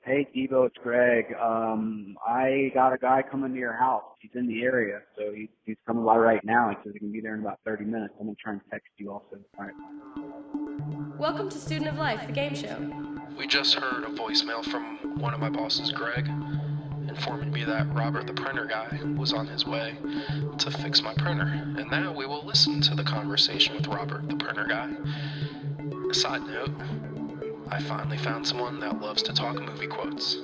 Hey, Debo, it's Greg. I got a guy coming to your house. He's in the area, so he's coming by right now. He says he can be there in about 30 minutes. I'm going to try and text you also. All right. Welcome to Student of Life, the game show. We just heard a voicemail from one of my bosses, Greg, informing me that Robert the printer guy was on his way to fix my printer. And now we will listen to the conversation with Robert the printer guy. A side note, I finally found someone that loves to talk movie quotes.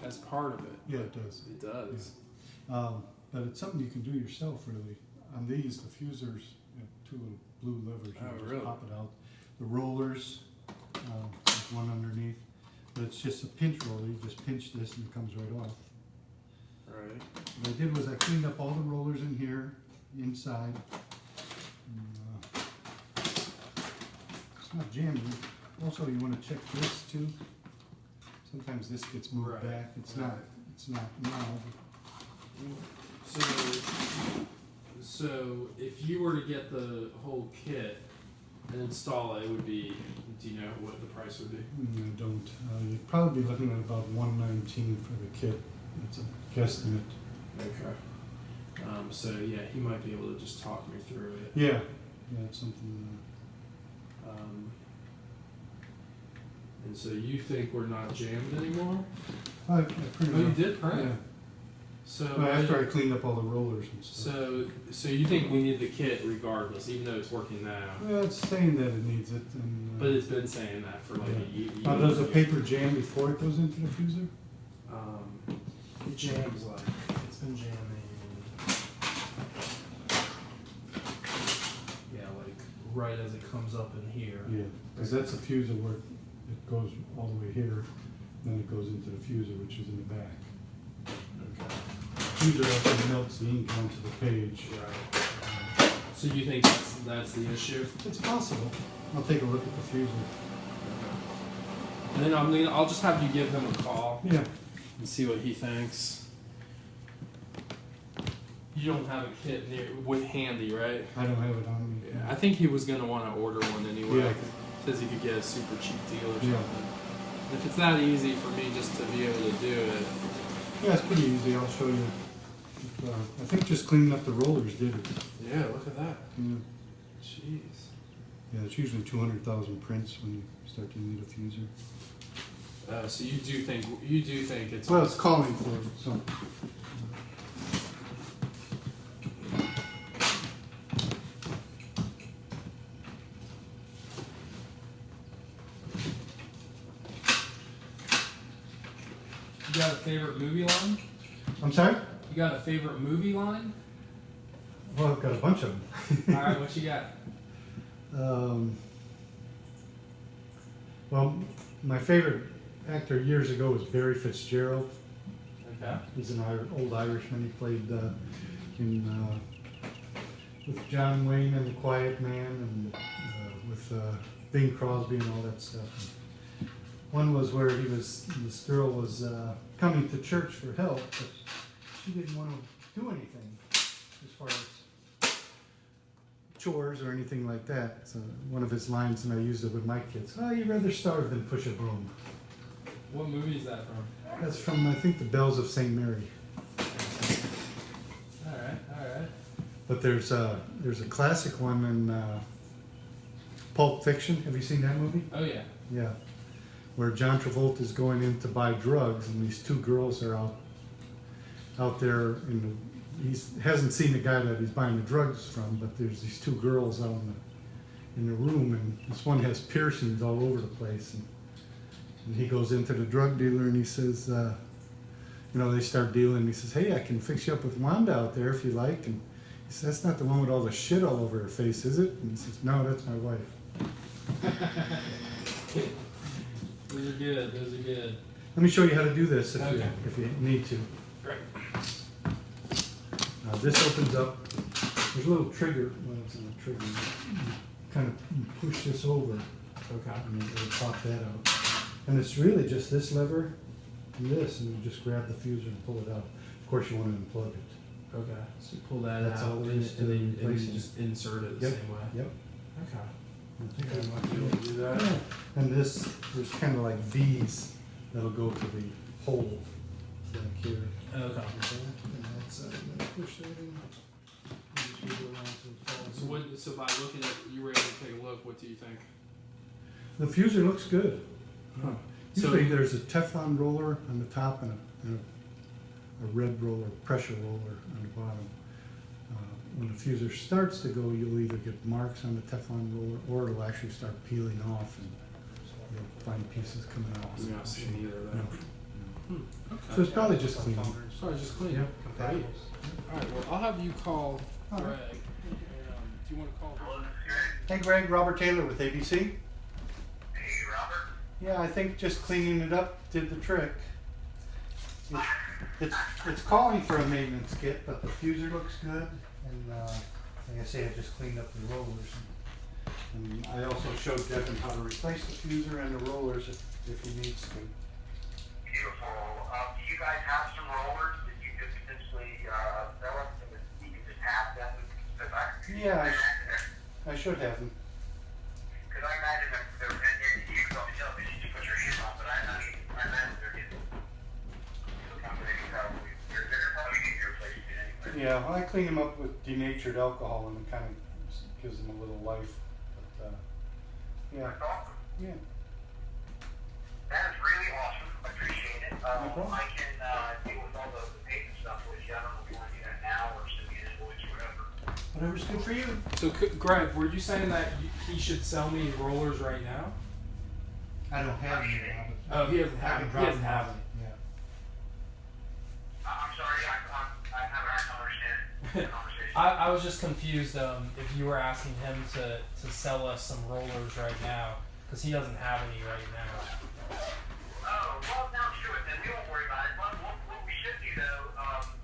As part of it. Yeah, it does. It does. Yeah. But it's something you can do yourself, really. On these, the fusers, two little blue levers. You just really? pop it out. The rollers, there's one underneath. But it's just a pinch roller. You just pinch this and it comes right off. Right. What I did was I cleaned up all the rollers in here, inside. And, it's not jamming. Also, you want to check this too. Sometimes this gets moved back. It's not now. So if you were to get the whole kit and install it, it would be, do you know what the price would be? I don't. You'd probably be looking at about $119 for the kit. It's a guesstimate. Okay. So yeah, he might be able to just talk me through it. Yeah, it's something. And so you think we're not jammed anymore? I pretty You much. did print? Yeah. So Well, after I cleaned up all the rollers and stuff. So you think we need the kit regardless, even though it's working now? Well, it's saying that it needs it. And, But it's been saying that for like a year. Now, does a paper jam before it goes into the fuser? It jams like, it's been jamming. Yeah, like right as it comes up in here. Yeah, because that's a fuser where it goes all the way here, then it goes into the fuser, which is in the back. Okay. Fuser actually melts the ink onto the page. Right. So you think that's the issue? It's possible. I'll take a look at the fuser. And then I'll just have you give him a call. Yeah. And see what he thinks. You don't have a kit handy, right? I don't have it on me. Yeah, I think he was gonna want to order one anyway. Yeah. Says he could get a super cheap deal or something. Yeah. If it's that easy for me just to be able to do it. Yeah, it's pretty easy. I'll show you. I think just cleaning up the rollers did it. Yeah, look at that. Yeah. Jeez. Yeah, it's usually 200,000 prints when you start to need a fuser. So you do think it's Well, it's calling for it, so. You got a favorite movie line? I'm sorry? You got a favorite movie line? Well, I've got a bunch of them. All right, what you got? Well, my favorite actor years ago was Barry Fitzgerald. Okay. He's an old Irishman. He played with John Wayne and The Quiet Man, and with Bing Crosby and all that stuff. One was where this girl was coming to church for help, but she didn't want to do anything as far as chores or anything like that. So one of his lines, and I used it with my kids, "Oh, you'd rather starve than push a broom." What movie is that from? That's from, I think, The Bells of St. Mary. All right. But there's a classic one in Pulp Fiction. Have you seen that movie? Oh yeah. Yeah. Where John Travolta is going in to buy drugs, and these two girls are out there, he hasn't seen the guy that he's buying the drugs from, but there's these two girls out in the room, and this one has piercings all over the place, and he goes into the drug dealer and he says, they start dealing, and he says, "Hey, I can fix you up with Wanda out there if you like," and he says, "That's not the one with all the shit all over her face, is it?" And he says, "No, that's my wife." Those are good. Let me show you how to do this if you need to. Great. This opens up. There's a little trigger. Well, it's not a trigger. You kind of push this over. Okay. And it'll pop that out. And it's really just this lever this, and you just grab the fuser and pull it out. Of course, you want to unplug it. Okay. So you pull that That's out all there and is to then replace you it. just insert it the Yep. same way. Yep. Okay. I think I I might be able to do that. And this, there's kind of like V's that'll go to the hole back here. Okay. And that's, I'm gonna push that in. Just wiggle around so it falls So in. so by looking at, you were able to take a look, what do you think? The fuser looks good. Huh. Usually there's a Teflon roller on the top and a red roller, pressure roller on the bottom. When the fuser starts to go, you'll either get marks on the Teflon roller or it'll actually start peeling off and you'll find pieces coming out. I'm not seeing either of that. No. Okay. So it's probably just clean. Sorry, just clean. Yeah. Great. All right. Well, I'll have you call All Greg. right. Do you want to call him? Hey Greg, Robert Taylor with ABC. Hey, Robert. Yeah, I think just cleaning it up did the trick. It's calling for a maintenance kit, but the fuser looks good. And like I say, I just cleaned up the rollers. And I also showed Devin how to replace the fuser and the rollers if he needs to. Beautiful. Do you guys have some rollers that you could potentially sell us so that you can just have them? Yeah, I should have them. Because I imagine that they're, and you can probably tell because you put your hands on, but I imagine they're getting they're probably getting replaced anyway. Yeah, well, I clean them up with denatured alcohol and it kind of gives them a little life. But yeah, That's awesome. yeah. That is really awesome. I appreciate it. problem. I can deal with all the payment stuff with you. I don't know if you want to do that now or send me an invoice or whatever. Whatever's good for you. So, Greg, were you saying that he should sell me rollers right now? I don't have any now. Oh, he doesn't have them. He doesn't have them. Yeah. I'm sorry. I'm having a hard time understanding the conversation. I was just confused if you were asking him to sell us some rollers right now, because he doesn't have any right now. Oh, well, now screw it then. We won't worry about it. What we should do, though,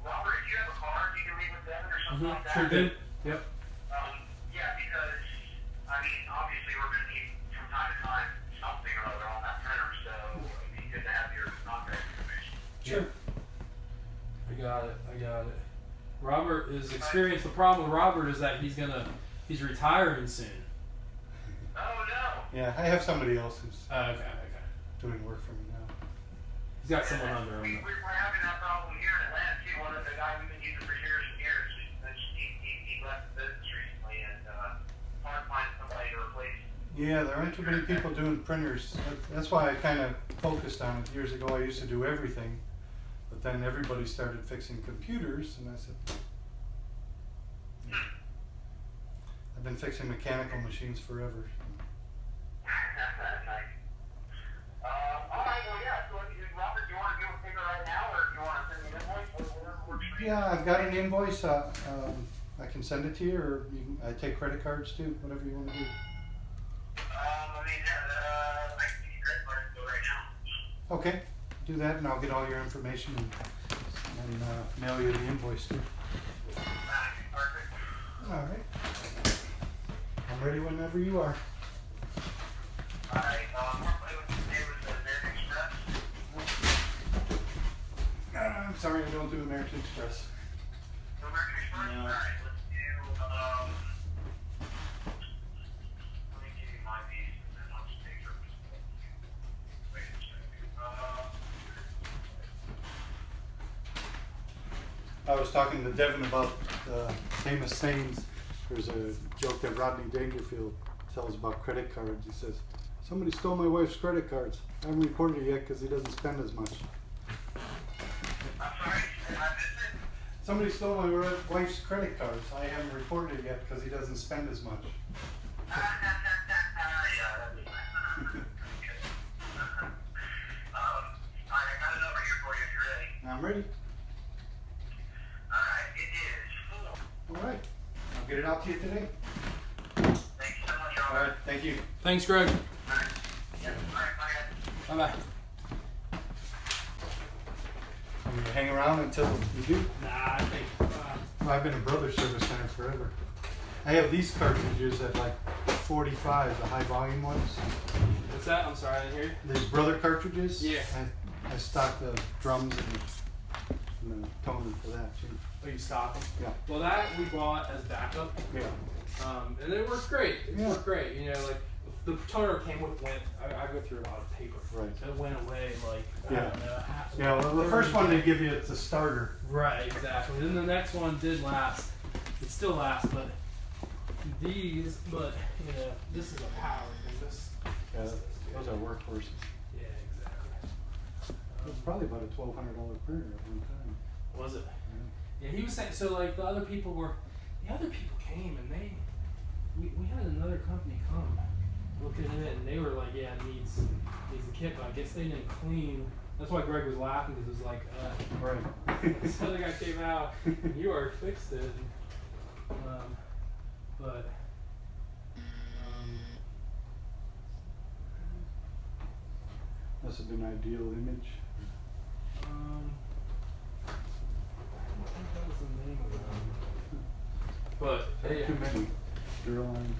Robert, if you have a card you can leave with them or something like that. Sure did. Yep. Yeah, because, I mean, obviously we're going to need from time to time something or other on that printer, so it'd be good to have your contact information. Sure. I got it. Robert is experienced. The problem with Robert is that he's retiring soon. Oh, no. Yeah, I have somebody else who's Okay. doing work for me now. He's got someone under him. We're having that problem here in Atlanta, too. One of the guys we've been using for years and years, he left the business recently, and hard to find somebody to replace. Yeah, there aren't too many people doing printers. That's why I kind of focused on it. Years ago, I used to do everything, but then everybody started fixing computers, and I said, I've been fixing mechanical machines forever. Nice. All right, well, yeah. So, Robert, do you want to do a figure right now, or do you want to send me an invoice? Whatever works for you. Yeah, I've got an invoice. I can send it to you, or I take credit cards too, whatever you want to do. I can give you credit card info right now. Okay, do that, and I'll get all your information and mail you the invoice too. Perfect. All right. I'm ready whenever you are. All right. What would you say was the American Express? I'm sorry, I don't do American Express. No American Express? No. All right. Let's do. Let me give you my piece, and then I'll just take your. Wait a second. I was talking to Devin about famous sayings. There's a joke that Rodney Dangerfield tells about credit cards. He says, "Somebody stole my wife's credit cards. I haven't reported it yet because he doesn't spend as much." I'm sorry. I missed it. Somebody stole my wife's credit cards. I haven't reported it yet because he doesn't spend as much. Yeah, that'd be nice. All right, I got a number here for you if you're ready. I'm ready. All right, it is 4. All right. I'll get it out to you today. Thank you so much, Robert. All right. Thank you. Thanks, Greg. All right. Yeah, all right, bye, guys. Bye. I'm going to hang around until you do. Nah, I think. Well, I've been a brother service center forever. I have these cartridges at like 45, the high volume ones. What's that? I'm sorry, I didn't hear you. These brother cartridges. Yeah. I I stock the drums and the toner for that too. Oh, you stock them? Yeah. Well, that we bought as backup. Yeah. And it works great. It Yeah. worked great. You know, like the toner came with I go through a lot of paper. Right. So it went away like I Yeah. don't know. Yeah, well, the first one they give you, it's a starter. Right, exactly. Then the next one did last. It still lasts, but this is a power thing. This. Yeah, those are workhorses. Yeah, exactly. It was probably about a $1,200 printer at one time. Was it? Yeah, he was saying, so like the other people came and we had another company come look at it and they were like, yeah, it needs a kit, but I guess they didn't clean. That's why Greg was laughing because it was like, Right. this other guy came out, you already fixed it. But Must have been Ideal Image. I think that was the name of it. But yeah. Too many. Duraline.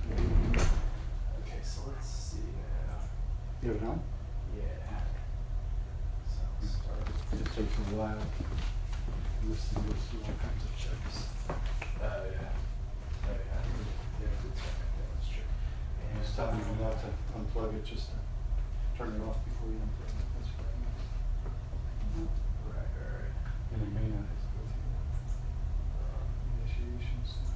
Okay, so let's see now. You have it on? Yeah. So I'll start. It takes a while. Listen to all kinds of checks. Oh yeah. Yeah, good time. Yeah, that's true. And it's telling you not to unplug it, just to turn it off before you unplug it. That's what I mean. Right. And it may not have to go through initiation stuff.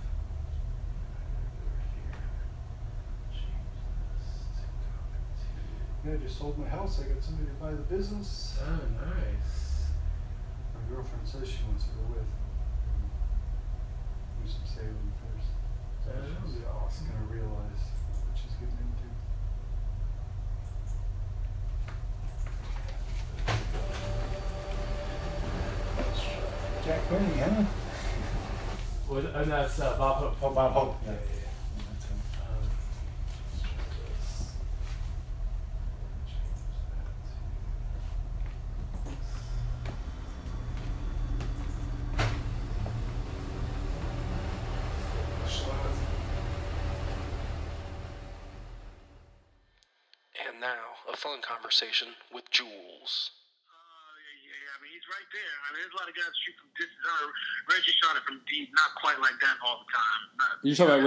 Yeah, I just sold my house. I got somebody to buy the business. Oh, nice. My girlfriend says she wants to go with. Do some saving first. So That would be she's awesome. gonna realize what she's getting into. Jack Benny, huh? And that's Bob Hope. Oh, Bob Hope. Yeah. That's him. And now, a phone conversation with Jules. Yeah, I mean, he's right there. I mean, there's a lot of guys shoot from distance. Reggie shot it from deep, not quite like that all the time. You're talking about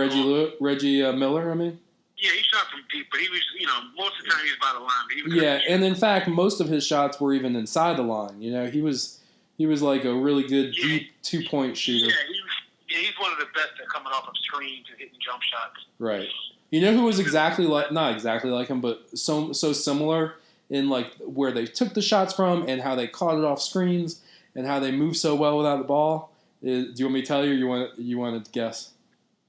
Reggie Miller, I mean? Yeah, he shot from deep, but he was, most of the time he was by the line. But he was Yeah, and in fact, most of his shots were even inside the line. You know, he was like a really good deep 2-point shooter. Yeah, he's one of the best at coming off of screens and hitting jump shots. Right. You know who was not exactly like him, but so similar in like where they took the shots from and how they caught it off screens and how they moved so well without the ball. Do you want me to tell you, or you want to guess?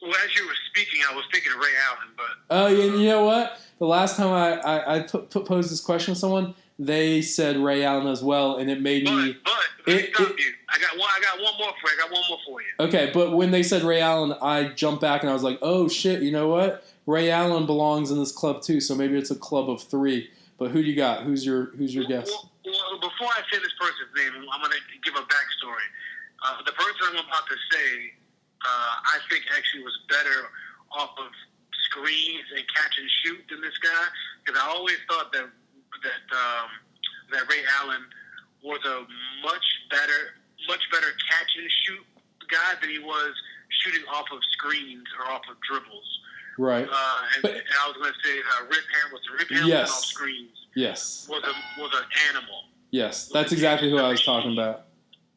Well, as you were speaking, I was thinking of Ray Allen, but Oh, you know what? The last time I posed this question to someone, they said Ray Allen as well, and it made me. But let me stop you. I got one more for you. I got one more for you. Okay, but when they said Ray Allen, I jumped back and I was like, oh shit, you know what? Ray Allen belongs in this club too, so maybe it's a club of 3. But who do you got? Who's your guess? Well, before I say this person's name, I'm going to give a backstory. The person I'm about to say, I think actually was better off of screens and catch and shoot than this guy, because I always thought that Ray Allen was a much better catch and shoot guy than he was shooting off of screens or off of dribbles. Right. And I was going to say Rip Hamilton Yes. off screens. Yes. Was an animal. Yes, that's exactly who I was talking about.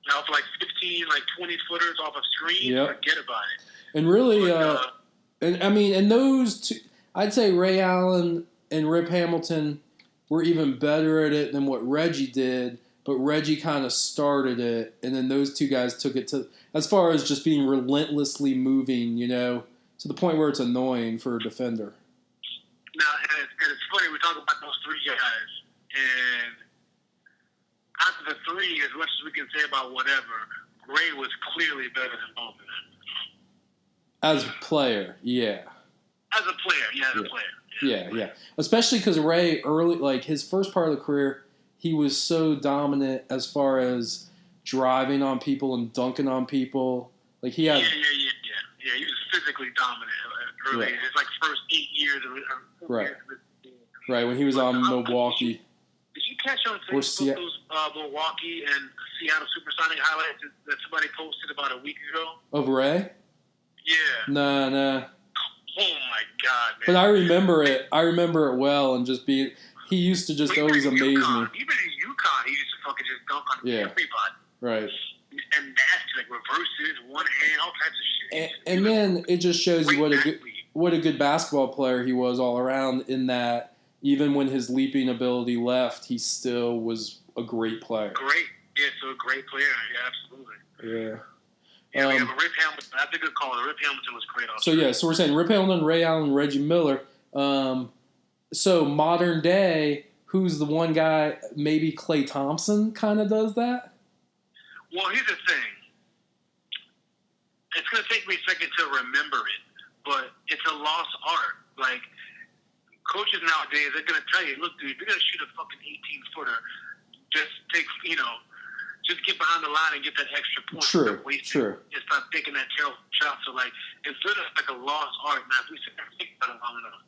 Now for like 15, like 20 footers off of screen, Yep. forget about it. And really, But, and those two, I'd say Ray Allen and Rip Hamilton were even better at it than what Reggie did, but Reggie kind of started it, and then those two guys took it to, as far as just being relentlessly moving, to the point where it's annoying for a defender. Now, and it's funny, we talk about those 3 guys, and out of the 3, as much as we can say about whatever, Ray was clearly better than both of them. As a player, yeah. As a player. Yeah. Especially because Ray, early, like his first part of the career, he was so dominant as far as driving on people and dunking on people. Like he had. Yeah, he was physically dominant early. Right. His like first 8 years. Right. Right, when he was on Milwaukee. Did you catch on Or Facebook those Milwaukee and Seattle Supersonic highlights that somebody posted about a week ago? Of Ray? Yeah. Nah. Oh my God, man! But I remember it. I remember it well, and just being. He used to just always amaze me. Even in UConn, he used to fucking just dunk on everybody. Right. And nasty, like reverses, one hand, all types of shit. And then it just shows you what a good basketball player he was all around. In that, even when his leaping ability left, he still was a great player. So a great player. Yeah, absolutely. Yeah. Yeah, we have a Rip Hamilton. That's a good call. Rip Hamilton was great. Also. So we're saying Rip Hamilton, Ray Allen, Reggie Miller. So modern day, who's the one guy? Maybe Klay Thompson kind of does that. Well, here's the thing. It's going to take me a second to remember it, but it's a lost art. Like, coaches nowadays, they're going to tell you, look, dude, if you're going to shoot a fucking 18-footer, just just get behind the line and get that extra point. True. Just stop taking that terrible shot. So, like, it's sort of like a lost art. Now, if we sit there and think about it long enough,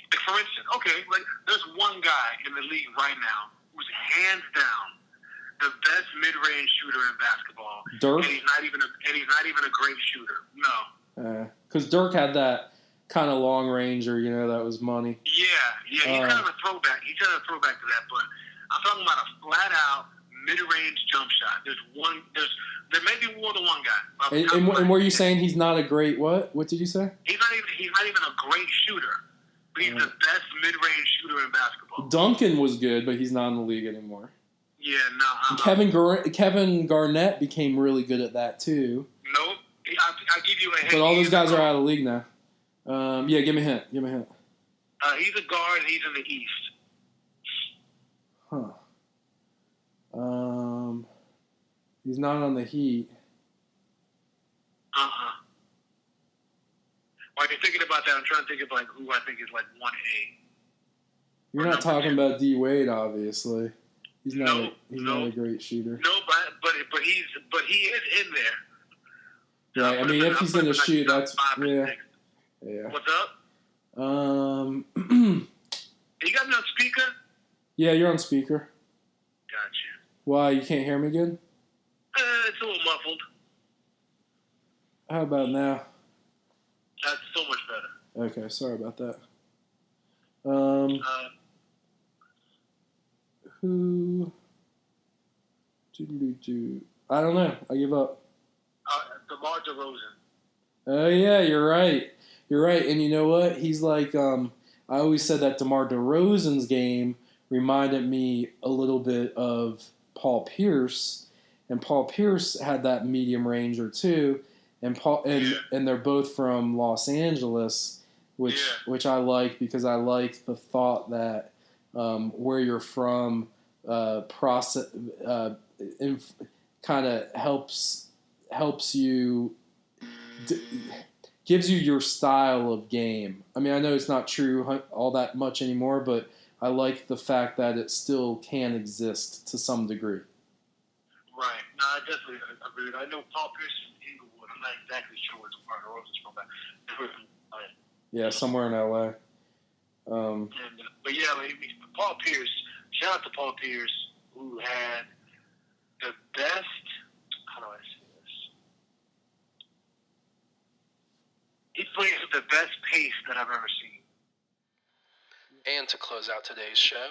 like, for instance, like, there's one guy in the league right now who's hands down the best mid-range shooter in basketball. Dirk? And he's not even a great shooter. No. Because Dirk had that kind of long ranger, that was money. Yeah. He's kind of a throwback. He's kind of a throwback to that, but I'm talking about a flat-out mid-range jump shot. There may be more than one guy. And were you saying he's not a great what? What did you say? He's not even a great shooter, but he's the best mid-range shooter in basketball. Duncan was good, but he's not in the league anymore. Yeah, no. Kevin Garnett became really good at that too. Nope. I'll give you a hint. But all those guys are out of the league now. Give me a hint. He's a guard and he's in the East. Huh. He's not on the Heat. While you're thinking about that, I'm trying to think of like who I think is like 1A. You're not talking about D Wade, obviously. He's not a great shooter. No, but he is in there. Right. I mean, if he's going to shoot, that's yeah. What's up? You got me on speaker? Yeah, you're on speaker. Gotcha. Why, you can't hear me good? It's a little muffled. How about now? That's so much better. Okay, sorry about that. Who? I don't know. I give up. DeMar DeRozan. Oh yeah, you're right. And you know what? He's like, I always said that DeMar DeRozan's game reminded me a little bit of Paul Pierce, and Paul Pierce had that medium ranger too, and they're both from Los Angeles, which I like because I like the thought that where you're from kind of helps you. Gives you your style of game. I mean, I know it's not true all that much anymore, but I like the fact that it still can exist to some degree. Right. No, I definitely agree. I know Paul Pierce from Inglewood. I'm not exactly sure where DeMar DeRozan's from. Yeah, somewhere in L.A. But yeah, Paul Pierce, shout out to Paul Pierce, who had the best, how do I say this? He plays with the best pace that I've ever seen. And to close out today's show,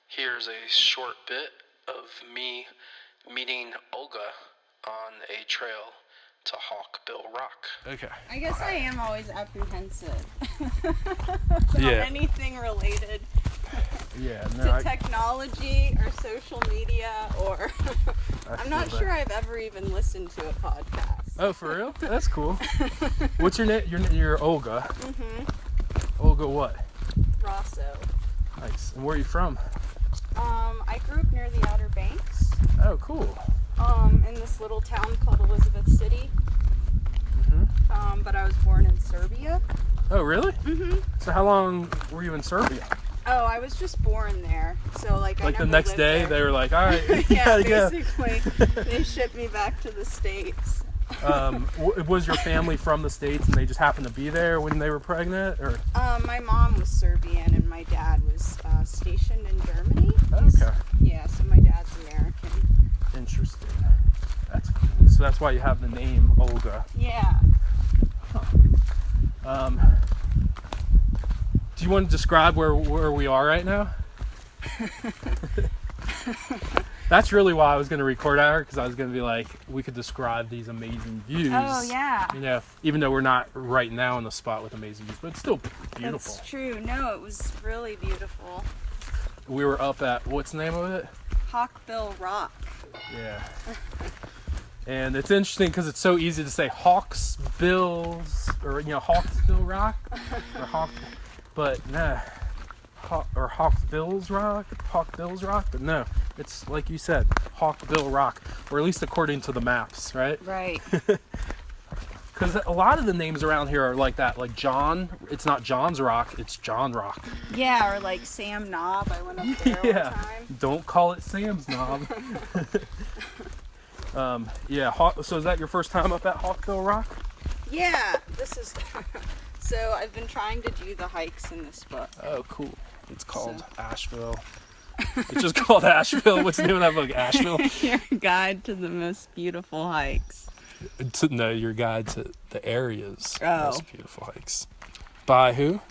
here's a short bit of me meeting Olga on a trail to Hawkbill Rock. Okay. I guess I am always apprehensive about anything related to technology or social media, or I'm not sure I've ever even listened to a podcast. Oh, for real? That's cool. What's your name? You're Olga. Mm-hmm. Olga what? Rosso. Nice. And where are you from? I grew up near the Outer Banks. Oh, cool. In this little town called Elizabeth City. Mm-hmm. But I was born in Serbia. Oh, really? Mm-hmm. So how long were you in Serbia? Oh, I was just born there. So I never the next day, there. they were like, all right, you yeah, gotta go. basically. They shipped me back to the States. Was your family from the States and they just happened to be there when they were pregnant, or? My mom was Serbian and my dad was stationed in Germany. Okay. Yeah, so my dad's American. Interesting. That's cool. So that's why you have the name Olga. Yeah. Huh. Do you want to describe where we are right now? That's really why I was going to record our, because I was going to be like, we could describe these amazing views. Oh, yeah. You know, even though we're not right now in the spot with amazing views, but it's still beautiful. That's true. No, it was really beautiful. We were up at, what's the name of it? Hawkbill Rock. Yeah. And it's interesting because it's so easy to say Hawksbills, or, you know, Hawksbill Rock, or Hawk, but nah. Or Hawksbills Rock, but no, it's like you said, Hawkbill Rock, or at least according to the maps, right? Right. Because a lot of the names around here are like that, like John. It's not John's Rock, it's John Rock. Yeah, or like Sam Knob. I went up there yeah. one time. Don't call it Sam's Knob. Yeah. So is that your first time up at Hawkbill Rock? Yeah. This is. So I've been trying to do the hikes in this book. Oh, cool. It's called Asheville. It's just called Asheville. What's the name of that book? Asheville? Your guide to the most beautiful hikes. No, your guide to the area's most beautiful hikes. By who?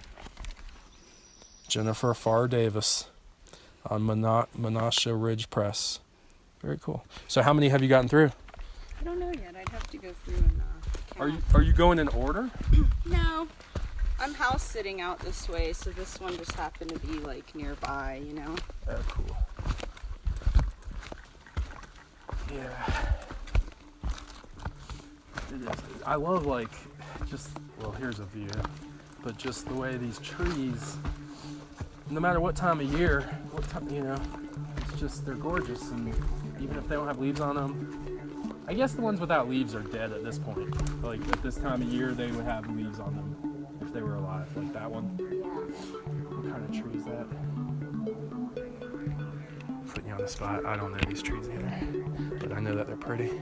Jennifer Farr Davis on Menasha Ridge Press. Very cool. So how many have you gotten through? I don't know yet. I'd have to go through and count. Are you going in order? No. I'm house sitting out this way, so this one just happened to be like nearby, you know? Oh, cool. Yeah. It is. I love, like, just, well, here's a view, but just the way these trees, no matter what time of year, you know, it's just, they're gorgeous, and even if they don't have leaves on them, I guess the ones without leaves are dead at this point. Like, at this time of year, they would have leaves on them. If they were alive, like that one. What kind of tree is that? Putting you on the spot. I don't know these trees either, but I know that they're pretty.